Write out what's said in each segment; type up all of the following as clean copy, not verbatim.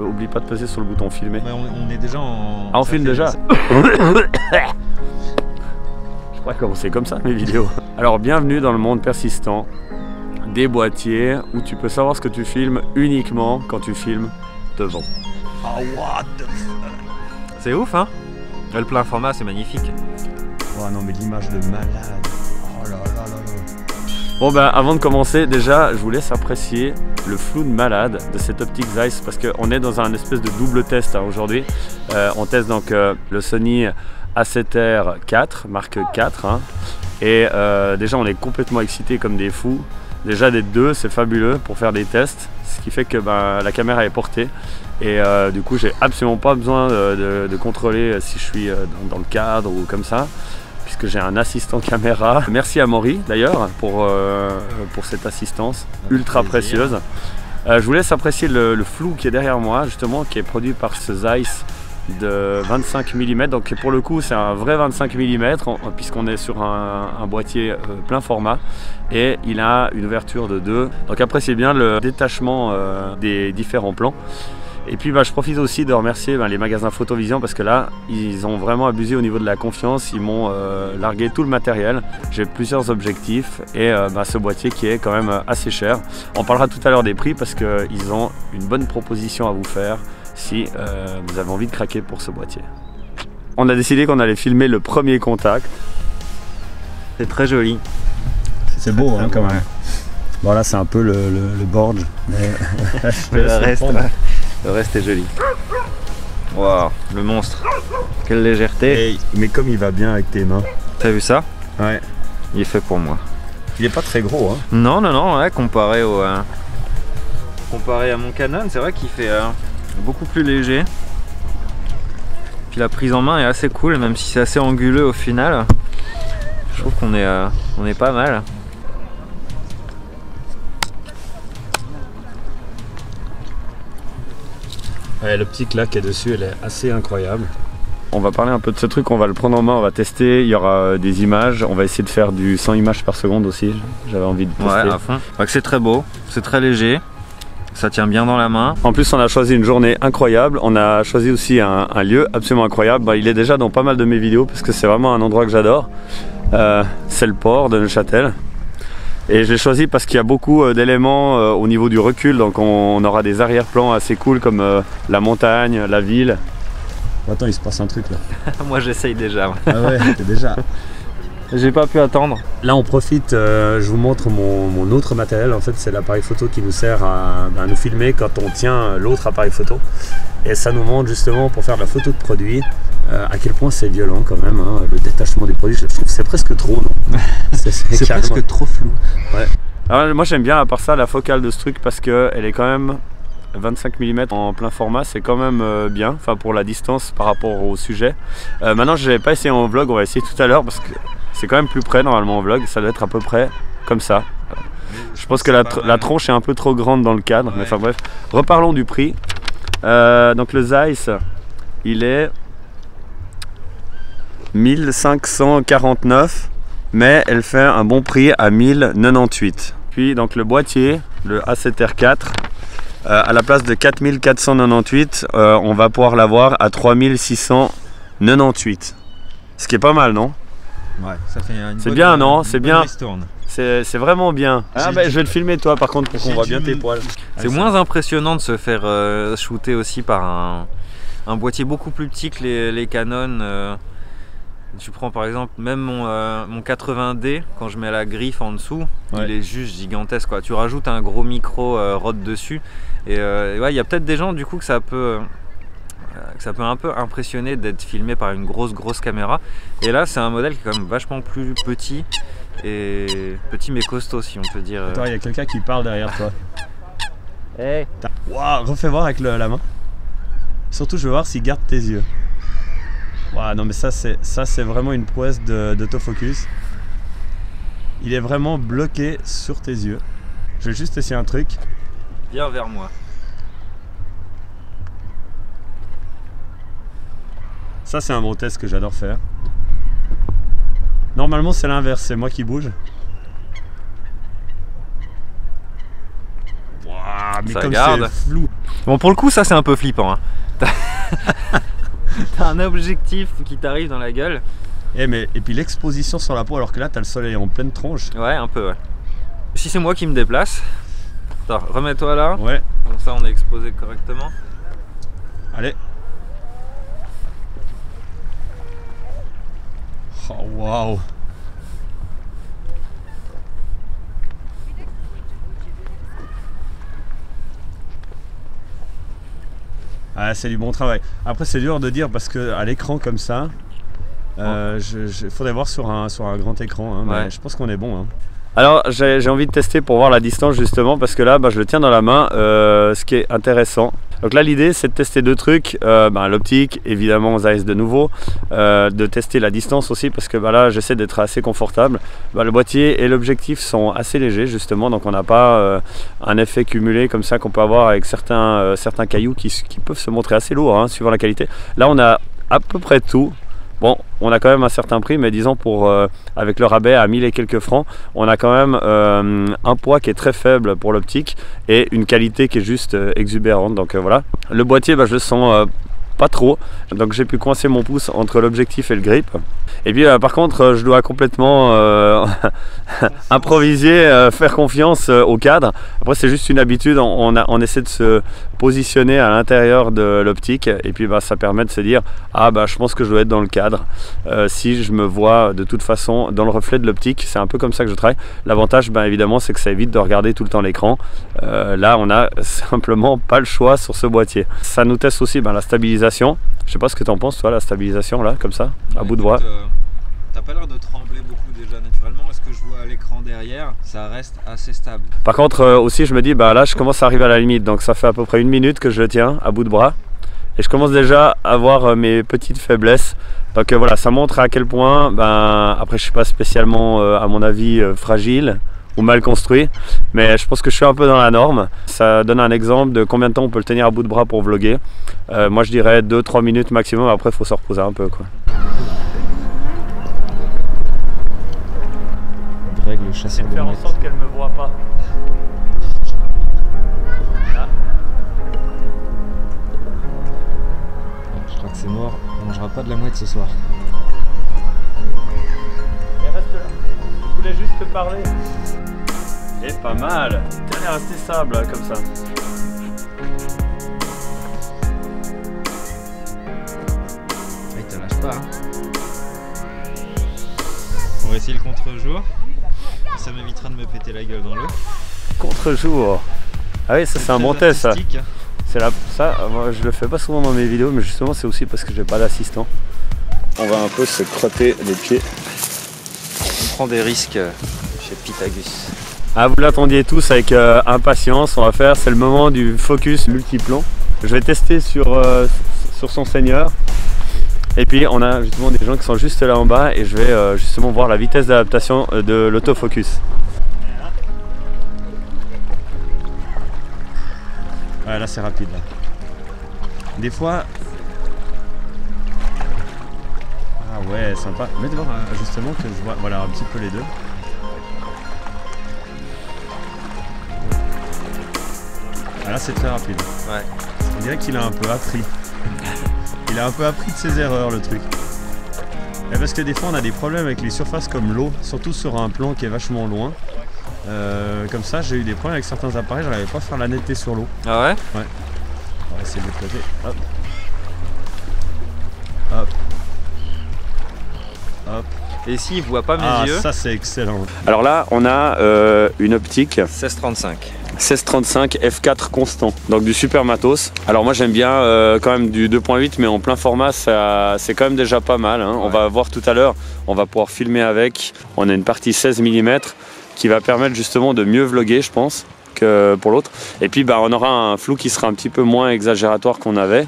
Oublie pas de peser sur le bouton filmer. Mais on est déjà en... Ah, on filme déjà. Je crois que c'est comme ça mes vidéos. Alors bienvenue dans le monde persistant des boîtiers où tu peux savoir ce que tu filmes uniquement quand tu filmes devant. Oh, what the fuck. C'est ouf hein. Le plein format c'est magnifique. Oh non mais l'image de malade. Oh là là là là. Bon ben avant de commencer déjà je vous laisse apprécier le flou de malade de cette optique Zeiss parce qu'on est dans un espèce de double test hein, aujourd'hui. On teste donc le Sony A7R 4, marque 4 hein, et déjà on est complètement excités comme des fous. Déjà des deux c'est fabuleux pour faire des tests, ce qui fait que la caméra est portée et du coup j'ai absolument pas besoin de contrôler si je suis dans le cadre ou comme ça puisque j'ai un assistant caméra. Merci à Maury d'ailleurs pour cette assistance ultra précieuse. Je vous laisse apprécier le flou qui est derrière moi justement, qui est produit par ce Zeiss de 25 mm, donc pour le coup c'est un vrai 25 mm puisqu'on est sur un boîtier plein format et il a une ouverture de 2, donc appréciez bien le détachement des différents plans. Et puis je profite aussi de remercier les magasins Photovision parce que là ils ont vraiment abusé au niveau de la confiance, ils m'ont largué tout le matériel, j'ai plusieurs objectifs et ce boîtier qui est quand même assez cher. On parlera tout à l'heure des prix parce qu'ils ont une bonne proposition à vous faire si vous avez envie de craquer pour ce boîtier. On a décidé qu'on allait filmer le premier contact. C'est très joli. C'est beau hein, quand même. Bon là c'est un peu le board. Mais le reste est joli. Waouh, le monstre. Quelle légèreté. Hey, mais comme il va bien avec tes mains. T'as vu ça? Ouais. Il est fait pour moi. Il est pas très gros hein. Non, non, non, ouais, comparé à mon Canon, c'est vrai qu'il fait beaucoup plus léger. Puis la prise en main est assez cool, même si c'est assez anguleux au final. Je trouve qu'on est pas mal. Ouais, l'optique là qui est dessus, elle est assez incroyable. On va parler un peu de ce truc, on va le prendre en main, on va tester, il y aura des images, on va essayer de faire du 100 images par seconde aussi, j'avais envie de tester. Ouais, à fond. C'est très beau, c'est très léger, ça tient bien dans la main. En plus on a choisi une journée incroyable, on a choisi aussi un lieu absolument incroyable. Il est déjà dans pas mal de mes vidéos parce que c'est vraiment un endroit que j'adore. C'est le port de Neuchâtel. Et je l'ai choisi parce qu'il y a beaucoup d'éléments au niveau du recul, donc on aura des arrière-plans assez cool comme la montagne, la ville. Attends, il se passe un truc là. Moi j'essaye déjà. Ah ouais, t'es déjà. J'ai pas pu attendre. Là on profite, je vous montre mon autre matériel. En fait c'est l'appareil photo qui nous sert à nous filmer quand on tient l'autre appareil photo. Et ça nous montre justement pour faire de la photo de produit à quel point c'est violent quand même hein, le détachement du produit. Je trouve que c'est presque trop non. C'est presque trop flou. Ouais. Alors moi j'aime bien à part ça la focale de ce truc parce qu'elle est quand même 25 mm en plein format, c'est quand même bien, enfin pour la distance par rapport au sujet. Maintenant je n'avais pas essayé en vlog, on va essayer tout à l'heure parce que c'est quand même plus près normalement en vlog, ça doit être à peu près comme ça. Je pense que la tronche est un peu trop grande dans le cadre, ouais. Mais enfin bref. Reparlons du prix. Donc le Zeiss, il est 1549, mais elle fait un bon prix à 1098. Puis donc le boîtier, le A7R4, à la place de 4498, on va pouvoir l'avoir à 3698. Ce qui est pas mal, non? Ouais, ça fait une c'est bien, non? C'est bien. Ristourne. C'est vraiment bien. Ah je vais te filmer toi par contre pour qu'on voit bien tes poils. C'est moins impressionnant de se faire shooter aussi par un boîtier beaucoup plus petit que les Canon. Tu prends par exemple même mon 80D, quand je mets la griffe en dessous, ouais. Il est juste gigantesque quoi. Tu rajoutes un gros micro Rode dessus et ouais, il y a peut-être des gens du coup que ça peut un peu impressionner d'être filmé par une grosse caméra. Et là c'est un modèle qui est quand même vachement plus petit et petit mais costaud si on peut dire. Attends, il y a quelqu'un qui parle derrière toi. Hey. Wow, refais voir avec la main. Surtout je veux voir s'il garde tes yeux. Wow, non mais ça c'est vraiment une prouesse d'autofocus. Il est vraiment bloqué sur tes yeux. Je vais juste essayer un truc. Viens vers moi. Ça c'est un bon test que j'adore faire. Normalement c'est l'inverse, c'est moi qui bouge. Wow, mais ça comme garde. c'est flou. Bon, pour le coup, ça c'est un peu flippant. Hein. T'as un objectif qui t'arrive dans la gueule. Et puis l'exposition sur la peau, alors que là, t'as le soleil en pleine tronche. Ouais, un peu, ouais. Si c'est moi qui me déplace, attends, remets-toi là. Ouais. Comme ça, on est exposé correctement. Allez. Oh, waouh. Ah, c'est du bon travail. Après, c'est dur de dire parce que à l'écran comme ça, faudrait voir sur un grand écran. Hein, ouais. Mais je pense qu'on est bon. Hein. Alors, j'ai envie de tester pour voir la distance justement parce que là, je le tiens dans la main, ce qui est intéressant. Donc là, l'idée, c'est de tester deux trucs. L'optique, évidemment, Zeiss de nouveau. De tester la distance aussi parce que là, j'essaie d'être assez confortable. Le boîtier et l'objectif sont assez légers justement. Donc, on n'a pas un effet cumulé comme ça qu'on peut avoir avec certains cailloux qui peuvent se montrer assez lourds, hein, suivant la qualité. Là, on a à peu près tout. Bon, on a quand même un certain prix, mais disons avec le rabais à 1000 et quelques francs, on a quand même un poids qui est très faible pour l'optique et une qualité qui est juste exubérante. Donc voilà. Le boîtier, je le sens pas trop, donc j'ai pu coincer mon pouce entre l'objectif et le grip. Et puis par contre, je dois complètement improviser, faire confiance au cadre. Après, c'est juste une habitude, on essaie de se positionner à l'intérieur de l'optique et puis ça permet de se dire je pense que je dois être dans le cadre si je me vois de toute façon dans le reflet de l'optique. C'est un peu comme ça que je travaille. L'avantage évidemment, c'est que ça évite de regarder tout le temps l'écran. Là, on a simplement pas le choix sur ce boîtier. Ça nous teste aussi la stabilisation. Je sais pas ce que tu en penses, toi, la stabilisation là, comme ça, à bout de bras. T'as pas l'air de trembler beaucoup déjà naturellement. Est-ce que je vois à l'écran derrière, ça reste assez stable. Par contre aussi, je me dis là, je commence à arriver à la limite. Donc ça fait à peu près 1 minute que je le tiens à bout de bras et je commence déjà à voir mes petites faiblesses. Donc voilà, ça montre à quel point. Après, je suis pas spécialement, à mon avis, fragile ou mal construit, mais je pense que je suis un peu dans la norme. Ça donne un exemple de combien de temps on peut le tenir à bout de bras pour vlogger. Moi je dirais 2-3 minutes maximum, après il faut se reposer un peu quoi. Greg, le chasseur de faire en sorte qu'elle me voit pas. Je crois que c'est mort, on mangera pas de la mouette ce soir. Et reste là, je voulais juste te parler. Et pas mal, t'as l'air assez stable comme ça. Il te lâche pas. Hein. On va essayer le contre-jour. Ça m'évitera de me péter la gueule dans l'eau. Contre-jour. Ah oui, ça c'est un bon test ça. Ça, moi, je le fais pas souvent dans mes vidéos, mais justement c'est aussi parce que j'ai pas d'assistant. On va un peu se crotter les pieds. On prend des risques chez Pythagus. Ah, vous l'attendiez tous avec impatience, on va faire, c'est le moment du focus multiplomb. Je vais tester sur son seigneur. Et puis on a justement des gens qui sont juste là en bas et je vais justement voir la vitesse d'adaptation de l'autofocus. Ouais, là c'est rapide là. Des fois... Ah ouais, sympa. Mais de voir justement que je vois un petit peu les deux. Ah là c'est très rapide. Ouais. On dirait qu'il a un peu appris. Il a un peu appris de ses erreurs le truc. Et parce que des fois on a des problèmes avec les surfaces comme l'eau, surtout sur un plan qui est vachement loin. Comme ça j'ai eu des problèmes avec certains appareils, j'arrivais pas à faire la netteté sur l'eau. Ah ouais? Ouais. On va essayer de l'autre côté. Hop. Hop. Hop. Et ici il voit pas mes yeux. Ça c'est excellent. Alors là on a une optique 16-35. 16-35 f4 constant, donc du super matos. Alors moi j'aime bien quand même du 2.8 mais en plein format, c'est quand même déjà pas mal hein. Ouais. On va voir tout à l'heure, on va pouvoir filmer avec. On a une partie 16 mm qui va permettre justement de mieux vlogger je pense que pour l'autre. Et puis on aura un flou qui sera un petit peu moins exagératoire qu'on avait,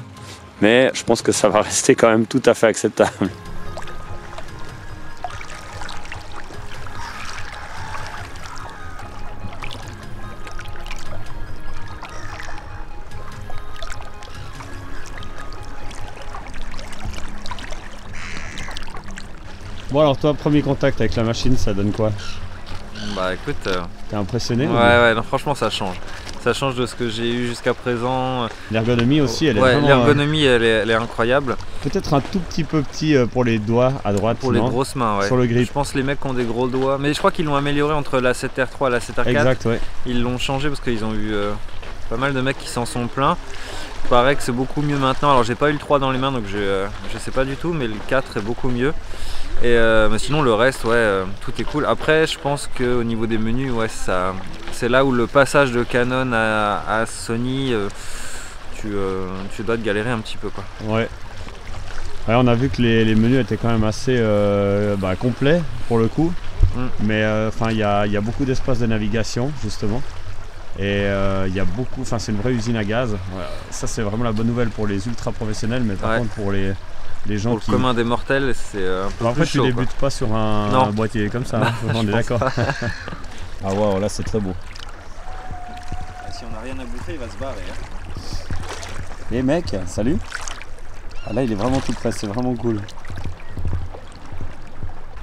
mais je pense que ça va rester quand même tout à fait acceptable. Bon alors toi, premier contact avec la machine, ça donne quoi? Bah écoute... T'es impressionné? Ouais, non, franchement ça change. Ça change de ce que j'ai eu jusqu'à présent. L'ergonomie aussi, elle est ouais, vraiment... l'ergonomie, elle est incroyable. Peut-être un tout petit peu petit pour les doigts à droite. Pour les grosses mains, ouais. Sur le grip. Je pense que les mecs qui ont des gros doigts. Mais je crois qu'ils l'ont amélioré entre la 7R3 et la 7R4. Exact, ouais. Ils l'ont changé parce qu'ils ont eu pas mal de mecs qui s'en sont plaints. Il paraît que c'est beaucoup mieux maintenant. Alors j'ai pas eu le 3 dans les mains donc je sais pas du tout, mais le 4 est beaucoup mieux. Et mais sinon le reste, ouais, tout est cool. Après je pense qu'au niveau des menus, ouais, c'est là où le passage de Canon à Sony, tu dois te galérer un petit peu, quoi. Ouais. Ouais, on a vu que les menus étaient quand même assez complets pour le coup. Mais il y a beaucoup d'espace de navigation justement. Et il y a beaucoup, c'est une vraie usine à gaz. Ouais, ça c'est vraiment la bonne nouvelle pour les ultra professionnels, mais par contre pour les gens pour le commun des mortels, c'est un peu plus chaud. Tu débutes pas sur un boîtier comme ça, hein, on est d'accord. Ah waouh, là c'est très beau. Si on n'a rien à bouffer, il va se barrer. Les mecs, salut. Ah, là il est vraiment tout près, c'est vraiment cool.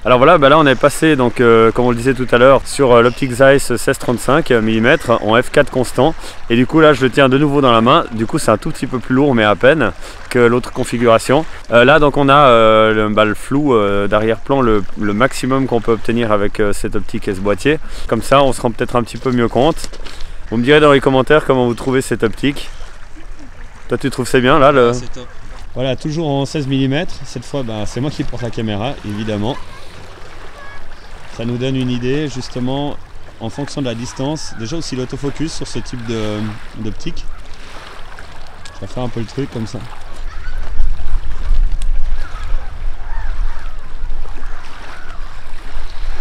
Alors voilà, là on est passé, donc, comme on le disait tout à l'heure, sur l'Optic Zeiss 16-35 mm en f4 constant. Et du coup là je le tiens de nouveau dans la main. Du coup c'est un tout petit peu plus lourd mais à peine que l'autre configuration. Là donc on a le flou d'arrière-plan, le maximum qu'on peut obtenir avec cette optique et ce boîtier. Comme ça on se rend peut-être un petit peu mieux compte. Vous me direz dans les commentaires comment vous trouvez cette optique. Toi tu trouves c'est bien là le... C'est top. Voilà, toujours en 16 mm. Cette fois c'est moi qui porte la caméra évidemment. Ça nous donne une idée justement en fonction de la distance. Déjà aussi l'autofocus sur ce type d'optique. Je vais faire un peu le truc comme ça.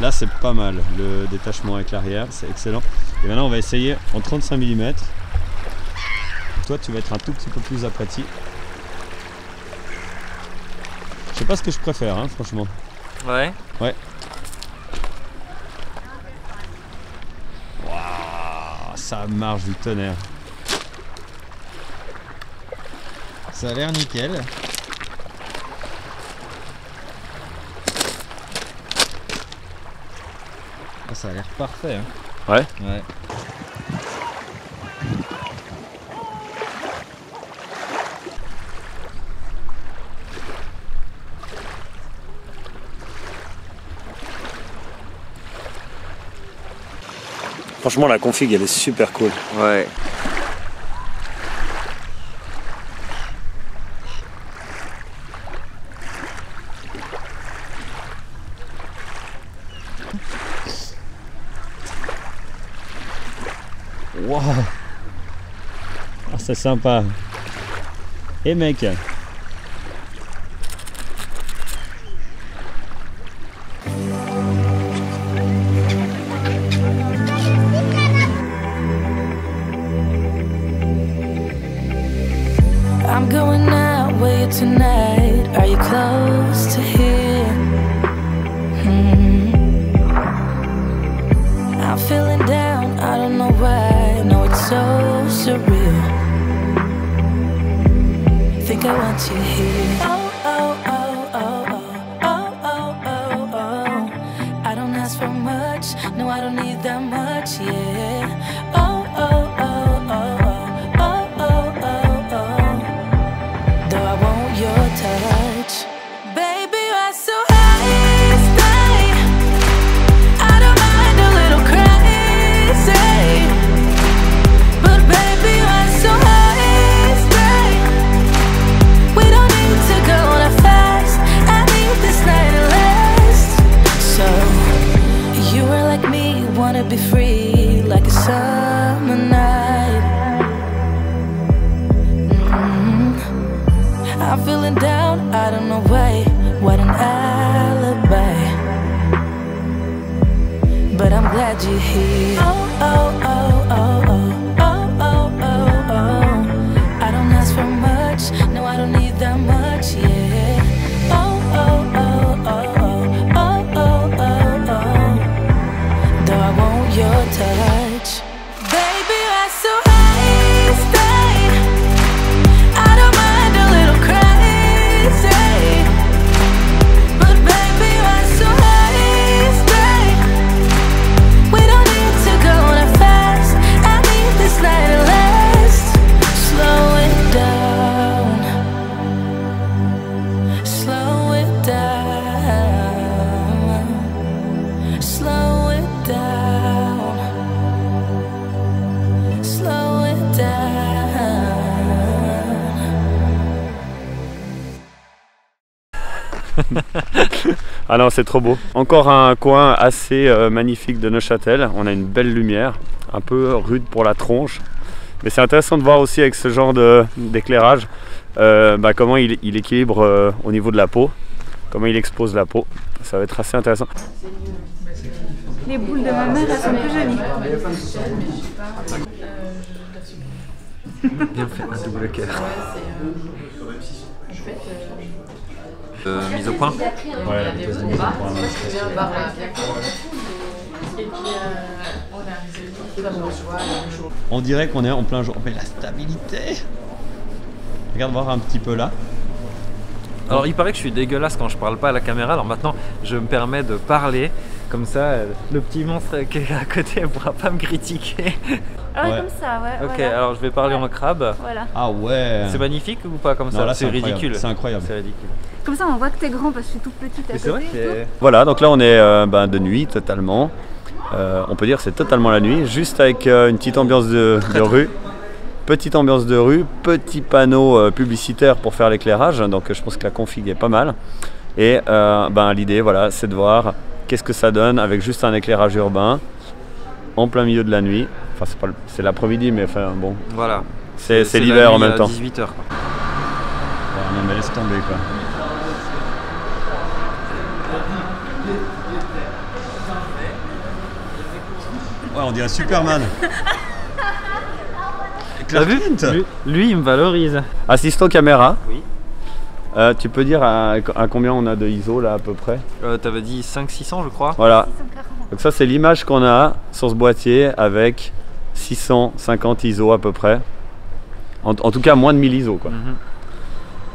Là c'est pas mal, le détachement avec l'arrière, c'est excellent. Et maintenant on va essayer en 35 mm. Toi tu vas être un tout petit peu plus aplati. Je sais pas ce que je préfère, hein, franchement. Ouais. Ouais. Ça marche du tonnerre. Ça a l'air nickel. Ah, ça a l'air parfait. Hein. Ouais. Ouais. Franchement la config elle est super cool. Ouais. Wow. Ah, c'est sympa. Et mec. I'm going out with you tonight. Are you close to here? I'm feeling down, I don't know why. No, it's so surreal. Think I want you here. Oh, oh, oh, oh, oh, oh, oh, oh, oh. I don't ask for much, no, I don't need that much, yeah. Oh, oh, oh, oh, oh, oh, oh, oh, oh. Though I want your touch, baby, you're so high, stay. I don't mind a little crazy, but baby, you're so high, stay. We don't need to go that fast. I need this night to last. So you are like me, wanna be free like a summer night. I'm feeling down, I don't know why. What an alibi. But I'm glad you're here. Oh, oh, oh, oh, oh, oh, oh, oh, oh. I don't ask for much, no, I don't need that much, yeah. Oh, oh, oh, oh, oh, oh, oh, oh, oh. Though I want your touch, baby, you're so high, stay. I don't mind a little crazy, but baby, you're so high, stay. We don't need to go that fast. Ah non, c'est trop beau. Encore un coin assez magnifique de Neuchâtel. On a une belle lumière, un peu rude pour la tronche. Mais c'est intéressant de voir aussi avec ce genre d'éclairage comment il équilibre au niveau de la peau, comment il expose la peau. Ça va être assez intéressant. Les boules de ma mère, elles sont plus jolies. Bien fait, un double cœur. Mise au point. Ouais, la vitesse de mise au point. On dirait qu'on est en plein jour. Mais la stabilité. Regarde voir un petit peu là. Alors il paraît que je suis dégueulasse quand je parle pas à la caméra, alors maintenant je me permets de parler, comme ça le petit monstre qui est à côté ne pourra pas me critiquer. Ah ouais, Ouais. comme ça, ouais. Ok, voilà. alors je vais parler en crabe. Voilà. Ah ouais. C'est magnifique ou pas comme Non, ça? là, C'est incroyable. ridicule. C'est incroyable. C'est ridicule. Comme ça, on voit que t'es grand parce que je suis toute petite à Mais c'est vrai côté. que Voilà, donc là on est de nuit totalement. On peut dire que c'est totalement la nuit, juste avec une petite ambiance de rue. Petite ambiance de rue, petit panneau publicitaire pour faire l'éclairage, donc je pense que la config est pas mal. Et l'idée, voilà, c'est de voir qu'est-ce que ça donne avec juste un éclairage urbain en plein milieu de la nuit. Enfin, c'est l'après-midi, mais enfin bon, voilà. c'est l'hiver en même temps. 18h. Ouais, non mais laisse tomber quoi. Ouais, on dirait Superman. T'as vu? Lui, il me valorise. Assistant caméra. Oui. Tu peux dire à combien on a de ISO là à peu près? T'avais dit 500-600 je crois. Voilà. 640. Donc ça c'est l'image qu'on a sur ce boîtier avec 650 ISO à peu près. En tout cas moins de 1000 ISO quoi.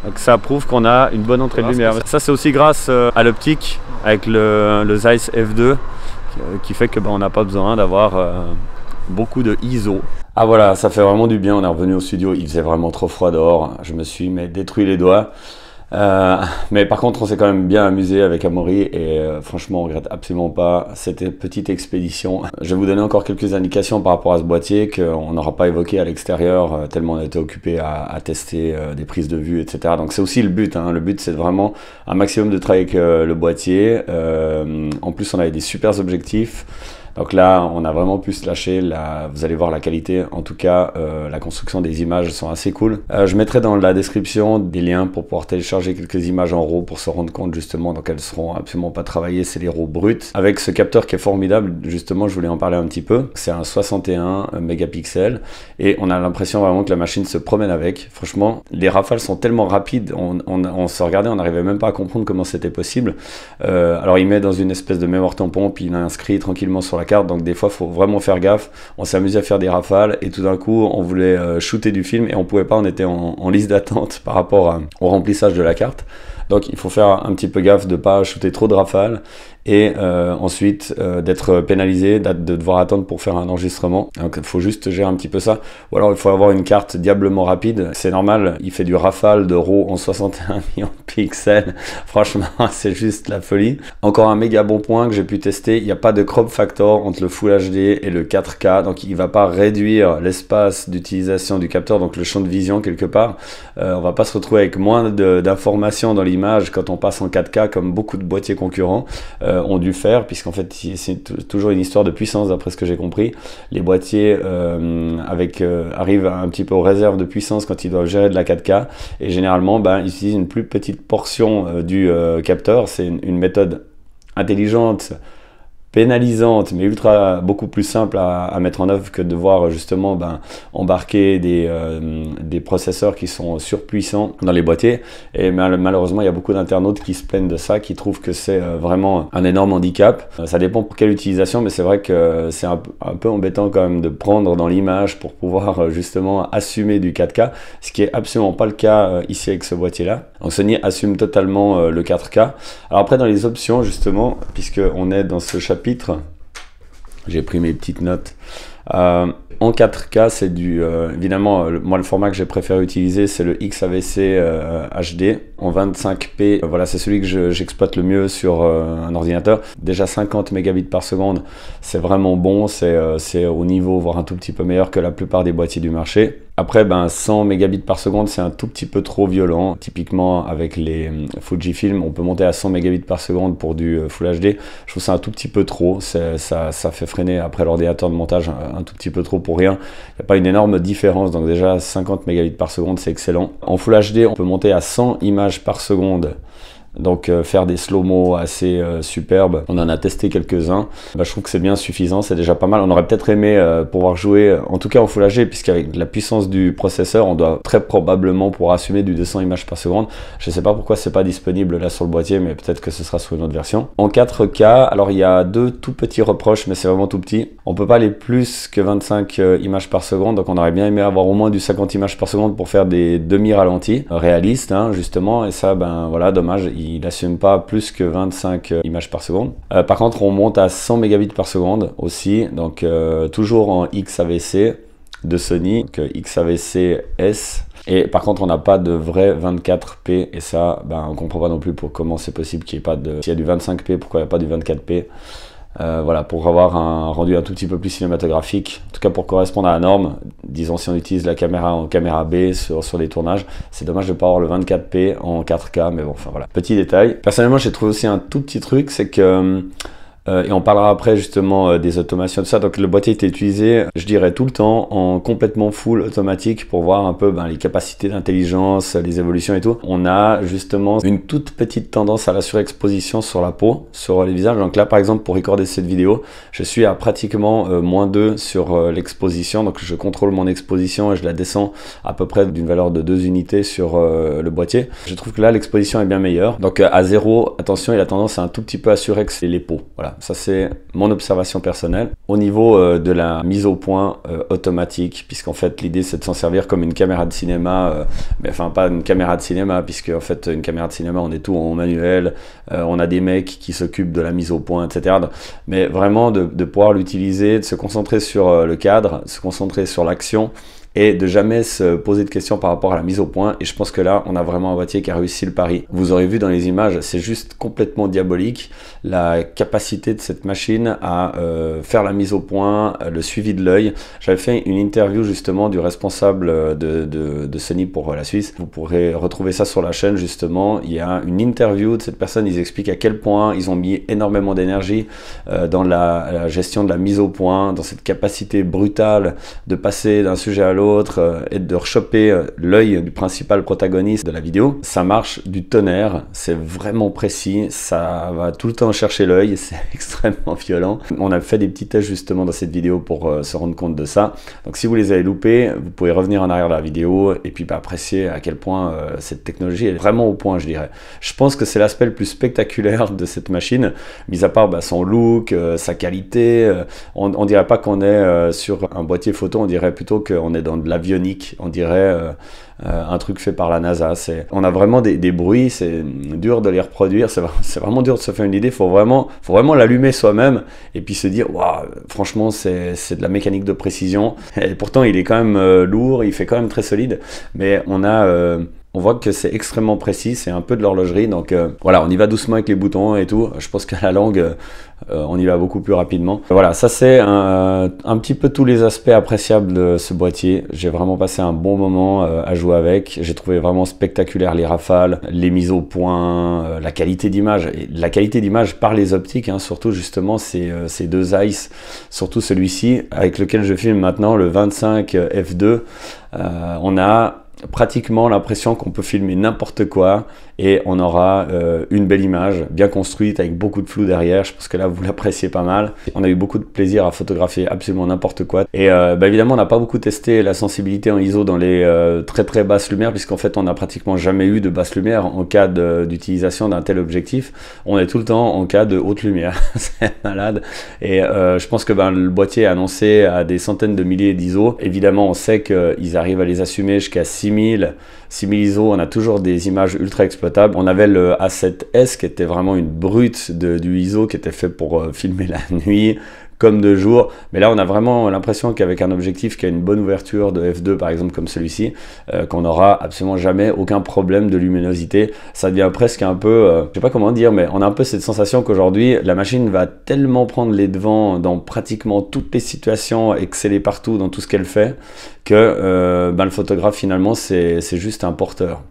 Donc ça prouve qu'on a une bonne entrée de lumière. Ça c'est aussi grâce à l'optique avec le Zeiss F2 qui fait que on n'a pas besoin d'avoir beaucoup de ISO. Ah voilà, ça fait vraiment du bien, on est revenu au studio, il faisait vraiment trop froid dehors, je me suis détruit les doigts. Mais par contre, on s'est quand même bien amusé avec Amaury et franchement, on regrette absolument pas cette petite expédition. Je vais vous donner encore quelques indications par rapport à ce boîtier qu'on n'aura pas évoqué à l'extérieur, tellement on a été occupé à tester des prises de vue, etc. Donc c'est aussi le but, hein. Le but c'est vraiment un maximum de travailler avec le boîtier. En plus, on avait des super objectifs. Donc là, on a vraiment pu se lâcher. Là, vous allez voir la qualité. En tout cas, la construction des images sont assez cool. Je mettrai dans la description des liens pour pouvoir télécharger quelques images en RAW pour se rendre compte justement. Donc elles seront absolument pas travaillées. C'est les RAW bruts. Avec ce capteur qui est formidable, justement, je voulais en parler un petit peu. C'est un 61 mégapixels et on a l'impression vraiment que la machine se promène avec. Franchement, les rafales sont tellement rapides. On se regardait, on n'arrivait même pas à comprendre comment c'était possible. Alors il met dans une espèce de mémoire tampon, puis il inscrit tranquillement sur la carte, donc des fois il faut vraiment faire gaffe. On s'est amusé à faire des rafales et tout d'un coup on voulait shooter du film et on pouvait pas, on était en liste d'attente par rapport au remplissage de la carte. Donc il faut faire un petit peu gaffe de pas shooter trop de rafales et ensuite d'être pénalisé, de devoir attendre pour faire un enregistrement. Donc il faut juste gérer un petit peu ça. Ou alors il faut avoir une carte diablement rapide. C'est normal, il fait du rafale de RAW en 61 millions de pixels. Franchement, c'est juste la folie. Encore un méga bon point que j'ai pu tester. Il n'y a pas de crop factor entre le Full HD et le 4K. Donc il ne va pas réduire l'espace d'utilisation du capteur, donc le champ de vision quelque part. On va pas se retrouver avec moins d'informations dans l'image quand on passe en 4K comme beaucoup de boîtiers concurrents ont dû faire, puisqu'en fait c'est toujours une histoire de puissance d'après ce que j'ai compris. Les boîtiers arrivent un petit peu aux réserves de puissance quand ils doivent gérer de la 4K et généralement ils utilisent une plus petite portion du capteur. C'est une méthode intelligente, pénalisante, mais beaucoup plus simple à mettre en œuvre que de devoir justement embarquer des processeurs qui sont surpuissants dans les boîtiers. Et malheureusement, il y a beaucoup d'internautes qui se plaignent de ça, qui trouvent que c'est vraiment un énorme handicap. Ça dépend pour quelle utilisation, mais c'est vrai que c'est un peu embêtant quand même de prendre dans l'image pour pouvoir justement assumer du 4K, ce qui est absolument pas le cas ici avec ce boîtier-là. Donc Sony assume totalement le 4K. Alors après, dans les options justement, puisque on est dans ce chapitre, j'ai pris mes petites notes. En 4K, c'est évidemment, moi le format que j'ai préféré utiliser, c'est le XAVC HD en 25p. Voilà, c'est celui que j'exploite le mieux sur un ordinateur. Déjà 50 mégabits par seconde, c'est vraiment bon. C'est au niveau, voire un tout petit peu meilleur que la plupart des boîtiers du marché. Après, 100 mégabits par seconde, c'est un tout petit peu trop violent. Typiquement, avec les Fujifilm, on peut monter à 100 mégabits par seconde pour du Full HD. Je trouve ça un tout petit peu trop. Ça fait freiner après l'ordinateur de montage un tout petit peu trop pour rien. Il n'y a pas une énorme différence. Donc déjà, 50 mégabits par seconde, c'est excellent. En Full HD, on peut monter à 100 images par seconde. Donc faire des slow-mo assez superbes, on en a testé quelques-uns. Je trouve que c'est bien suffisant, c'est déjà pas mal. On aurait peut-être aimé pouvoir jouer, en tout cas en Full HD, puisqu'avec la puissance du processeur, on doit très probablement pouvoir assumer du 200 images par seconde. Je sais pas pourquoi c'est pas disponible là sur le boîtier, mais peut-être que ce sera sur une autre version. En 4K, alors il y a deux tout petits reproches, mais c'est vraiment tout petit. On peut pas aller plus que 25 images par seconde, donc on aurait bien aimé avoir au moins du 50 images par seconde pour faire des demi-ralentis réalistes, hein, justement, et ça, voilà, dommage. Il n'assume pas plus que 25 images par seconde. Par contre, on monte à 100 mégabits par seconde aussi, donc toujours en XAVC de Sony, donc XAVC-S. Et par contre, on n'a pas de vrai 24p, et ça, on comprend pas non plus pour comment c'est possible qu'il n'y ait pas de... S'il y a du 25p, pourquoi il n'y a pas du 24p? Voilà, pour avoir un rendu un tout petit peu plus cinématographique, en tout cas pour correspondre à la norme. Disons, si on utilise la caméra en caméra B sur les tournages, c'est dommage de ne pas avoir le 24p en 4K, mais bon, enfin voilà. Petit détail. Personnellement, j'ai trouvé aussi un tout petit truc, c'est que... et on parlera après justement des automations de ça. Donc le boîtier était utilisé, je dirais, tout le temps en complètement full automatique pour voir un peu les capacités d'intelligence, les évolutions et tout. On a justement une toute petite tendance à la surexposition sur la peau, sur les visages. Donc là par exemple, pour recorder cette vidéo, je suis à pratiquement -2 sur l'exposition. Donc je contrôle mon exposition et je la descends à peu près d'une valeur de 2 unités sur le boîtier. Je trouve que là l'exposition est bien meilleure. Donc à 0, attention, il a tendance à un tout petit peu à surexer les peaux. Voilà. Ça, c'est mon observation personnelle. Au niveau de la mise au point automatique, puisqu'en fait, l'idée, c'est de s'en servir comme une caméra de cinéma, mais enfin, pas une caméra de cinéma, puisque en fait, une caméra de cinéma, on est tout en manuel, on a des mecs qui s'occupent de la mise au point, etc. Mais vraiment, de pouvoir l'utiliser, de se concentrer sur le cadre, de se concentrer sur l'action, et de jamais se poser de questions par rapport à la mise au point. Et je pense que là, on a vraiment un boîtier qui a réussi le pari. Vous aurez vu dans les images, c'est juste complètement diabolique. La capacité de cette machine à faire la mise au point, le suivi de l'œil. J'avais fait une interview justement du responsable de Sony pour la Suisse. Vous pourrez retrouver ça sur la chaîne justement. Il y a une interview de cette personne, ils expliquent à quel point ils ont mis énormément d'énergie dans la gestion de la mise au point, dans cette capacité brutale de passer d'un sujet à l'autre, et de rechoper l'œil du principal protagoniste de la vidéo. Ça marche du tonnerre, c'est vraiment précis, ça va tout le temps chercher l'œil, c'est extrêmement violent. On a fait des petits tests justement dans cette vidéo pour se rendre compte de ça. Donc si vous les avez loupés, vous pouvez revenir en arrière de la vidéo et puis apprécier à quel point cette technologie est vraiment au point, je dirais. Je pense que c'est l'aspect le plus spectaculaire de cette machine, mis à part son look, sa qualité. On dirait pas qu'on est sur un boîtier photo, on dirait plutôt qu'on est dans de l'avionique, on dirait un truc fait par la NASA. On a vraiment des bruits, c'est dur de les reproduire, c'est vraiment dur de se faire une idée, faut vraiment l'allumer soi-même et puis se dire waouh, franchement c'est de la mécanique de précision, et pourtant il est quand même lourd, il fait quand même très solide, mais on voit que c'est extrêmement précis, c'est un peu de l'horlogerie, donc voilà, on y va doucement avec les boutons et tout. Je pense qu'à la longue, on y va beaucoup plus rapidement. Voilà, ça c'est un petit peu tous les aspects appréciables de ce boîtier. J'ai vraiment passé un bon moment à jouer avec. J'ai trouvé vraiment spectaculaire les rafales, les mises au point, la qualité d'image. Et la qualité d'image par les optiques, hein, surtout justement ces deux Zeiss, surtout celui-ci avec lequel je filme maintenant, le 25 f2. On a pratiquement l'impression qu'on peut filmer n'importe quoi et on aura une belle image bien construite avec beaucoup de flou derrière. Je pense que là vous l'appréciez pas mal. On a eu beaucoup de plaisir à photographier absolument n'importe quoi, et évidemment on n'a pas beaucoup testé la sensibilité en ISO dans les très basses lumières, puisqu'en fait on n'a pratiquement jamais eu de basse lumière en cas d'utilisation d'un tel objectif. On est tout le temps en cas de haute lumière. C'est malade. Et je pense que le boîtier est annoncé à des centaines de milliers d'ISO. Évidemment on sait qu'ils arrivent à les assumer jusqu'à 6000 ISO. On a toujours des images ultra exploitables. On avait le A7S qui était vraiment une brute du ISO, qui était fait pour filmer la nuit, comme de jour. Mais là, on a vraiment l'impression qu'avec un objectif qui a une bonne ouverture de f2 par exemple comme celui-ci, qu'on n'aura absolument jamais aucun problème de luminosité. Ça devient presque un peu, je sais pas comment dire, mais on a un peu cette sensation qu'aujourd'hui, la machine va tellement prendre les devants dans pratiquement toutes les situations, exceller partout dans tout ce qu'elle fait, que le photographe finalement c'est juste un porteur.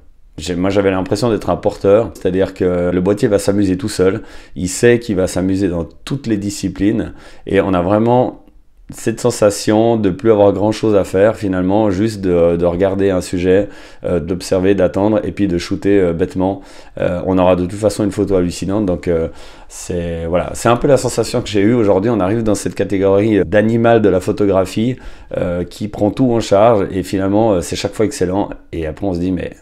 Moi j'avais l'impression d'être un porteur, c'est-à-dire que le boîtier va s'amuser tout seul, il sait qu'il va s'amuser dans toutes les disciplines et on a vraiment cette sensation de plus avoir grand chose à faire finalement, juste de regarder un sujet, d'observer, d'attendre et puis de shooter bêtement. On aura de toute façon une photo hallucinante, donc c'est voilà, c'est un peu la sensation que j'ai eue aujourd'hui. On arrive dans cette catégorie d'animal de la photographie qui prend tout en charge et finalement c'est chaque fois excellent et après on se dit mais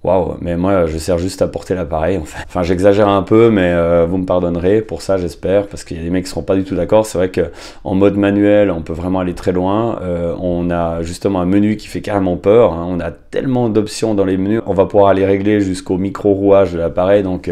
waouh, mais moi je sers juste à porter l'appareil en fait. Enfin j'exagère un peu mais vous me pardonnerez pour ça j'espère, parce qu'il y a des mecs qui seront pas du tout d'accord. C'est vrai qu'en mode manuel on peut vraiment aller très loin, on a justement un menu qui fait carrément peur, hein. On a tellement d'options dans les menus, on va pouvoir aller régler jusqu'au micro rouage de l'appareil, donc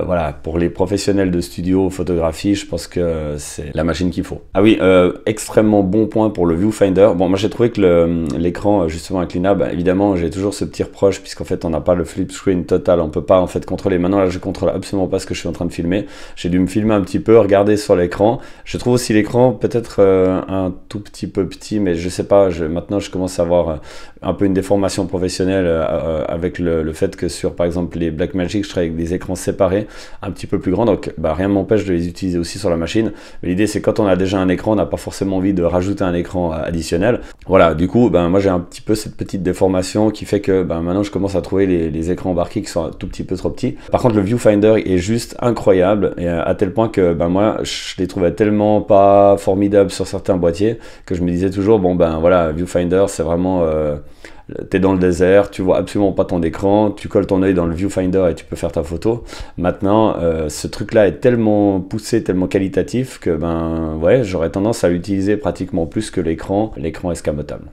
voilà, pour les professionnels de studio photographie, je pense que c'est la machine qu'il faut. Ah oui, extrêmement bon point pour le viewfinder. Bon, moi j'ai trouvé que l'écran justement inclinable, évidemment j'ai toujours ce petit reproche puisqu'en fait on n'a pas le flip screen total, on peut pas en fait contrôler. Maintenant là je contrôle absolument pas ce que je suis en train de filmer. J'ai dû me filmer un petit peu, regarder sur l'écran. Je trouve aussi l'écran peut-être un tout petit peu petit, mais je sais pas, maintenant je commence à avoir un peu une déformation professionnelle avec le fait que sur par exemple les Blackmagic je travaille avec des écrans séparés un petit peu plus grands, donc rien ne m'empêche de les utiliser aussi sur la machine, mais l'idée c'est quand on a déjà un écran, on n'a pas forcément envie de rajouter un écran additionnel. Voilà, du coup moi j'ai un petit peu cette petite déformation qui fait que maintenant je commence à trouver les écrans embarqués qui sont un tout petit peu trop petits. Par contre le viewfinder est juste incroyable, et à tel point que moi je les trouvais tellement pas formidables sur certains boîtiers que je me disais toujours bon voilà, viewfinder c'est vraiment t'es dans le désert, tu vois absolument pas ton écran, tu colles ton œil dans le viewfinder et tu peux faire ta photo. Maintenant, ce truc-là est tellement poussé, tellement qualitatif que ouais, j'aurais tendance à l'utiliser pratiquement plus que l'écran escamotable.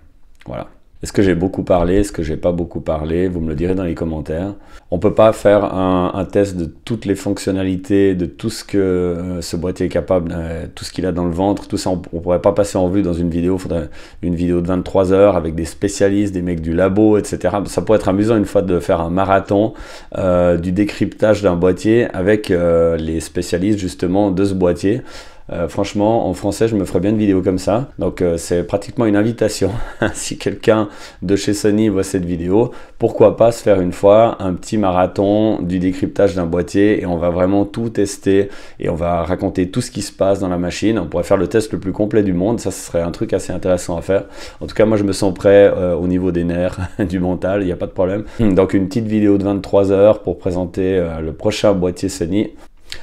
Voilà. Est-ce que j'ai beaucoup parlé? Est-ce que j'ai pas beaucoup parlé? Vous me le direz dans les commentaires. On peut pas faire un test de toutes les fonctionnalités, de tout ce que ce boîtier est capable, tout ce qu'il a dans le ventre, tout ça, on pourrait pas passer en vue dans une vidéo. Il faudrait une vidéo de 23 heures avec des spécialistes, des mecs du labo, etc. Ça pourrait être amusant une fois de faire un marathon du décryptage d'un boîtier avec les spécialistes justement de ce boîtier. Franchement, en français, je me ferais bien une vidéo comme ça. Donc, c'est pratiquement une invitation. Si quelqu'un de chez Sony voit cette vidéo, pourquoi pas se faire une fois un petit marathon du décryptage d'un boîtier et on va vraiment tout tester et on va raconter tout ce qui se passe dans la machine. On pourrait faire le test le plus complet du monde. Ça, ce serait un truc assez intéressant à faire. En tout cas, moi, je me sens prêt au niveau des nerfs, du mental. Il n'y a pas de problème. Donc, une petite vidéo de 23 heures pour présenter le prochain boîtier Sony.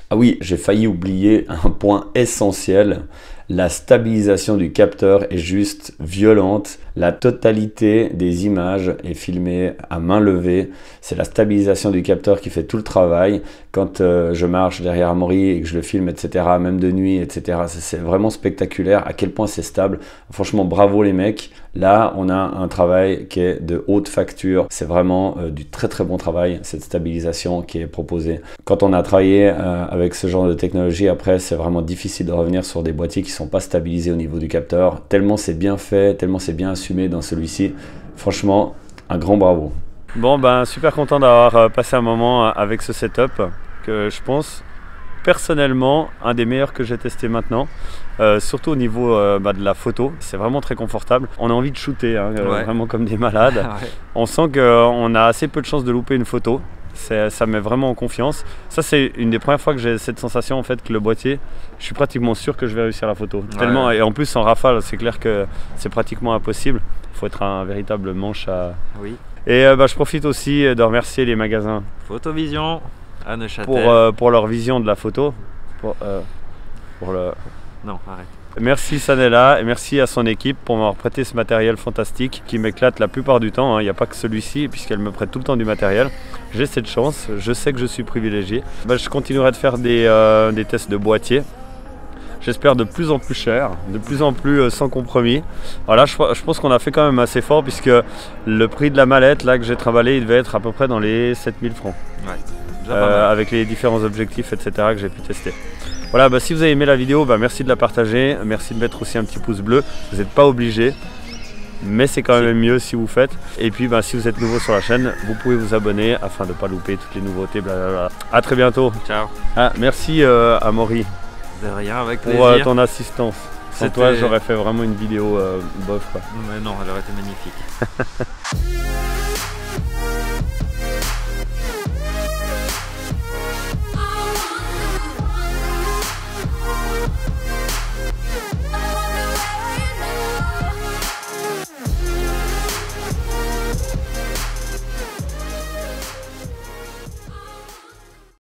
Ah oui, j'ai failli oublier un point essentiel. La stabilisation du capteur est juste violente. La totalité des images est filmée à main levée. C'est la stabilisation du capteur qui fait tout le travail. Quand je marche derrière Amaury et que je le filme, etc., même de nuit, etc., c'est vraiment spectaculaire à quel point c'est stable. Franchement, bravo les mecs. Là, on a un travail qui est de haute facture. C'est vraiment du très très bon travail, cette stabilisation qui est proposée. Quand on a travaillé avec ce genre de technologie, après, c'est vraiment difficile de revenir sur des boîtiers qui sont pas stabilisés au niveau du capteur. Tellement c'est bien fait, tellement c'est bien assumé dans celui-ci. Franchement, un grand bravo. Bon, super content d'avoir passé un moment avec ce setup que je pense personnellement un des meilleurs que j'ai testé maintenant, surtout au niveau de la photo. C'est vraiment très confortable, on a envie de shooter ouais. Vraiment comme des malades. Ouais. On sent qu'on a assez peu de chances de louper une photo, ça met vraiment en confiance. Ça c'est une des premières fois que j'ai cette sensation en fait que le boîtier, je suis pratiquement sûr que je vais réussir la photo. Ouais. Tellement, et en plus en rafale c'est clair que c'est pratiquement impossible, il faut être un véritable manche à... Oui. Et je profite aussi de remercier les magasins Photovision à Neuchâtel pour leur vision de la photo. Pour le... Non, arrête. Merci Sanella et merci à son équipe pour m'avoir prêté ce matériel fantastique qui m'éclate la plupart du temps. Il n'y a pas que celui-ci puisqu'elle me prête tout le temps du matériel. J'ai cette chance, je sais que je suis privilégié. Je continuerai de faire des tests de boîtier. J'espère de plus en plus cher, de plus en plus sans compromis. Voilà, je pense qu'on a fait quand même assez fort puisque le prix de la mallette là que j'ai trimballé, il devait être à peu près dans les 7000 francs. Ouais, avec les différents objectifs, etc. que j'ai pu tester. Voilà, bah, si vous avez aimé la vidéo, bah, merci de la partager, merci de mettre aussi un petit pouce bleu, vous n'êtes pas obligé, mais c'est quand même mieux si vous faites. Et puis bah, si vous êtes nouveau sur la chaîne, vous pouvez vous abonner afin de ne pas louper toutes les nouveautés, blablabla. À très bientôt. Ciao. Ah, merci à Maury De rien, avec pour plaisir. ton assistance. Sans toi, j'aurais fait vraiment une vidéo bof quoi. Mais non, elle aurait été magnifique.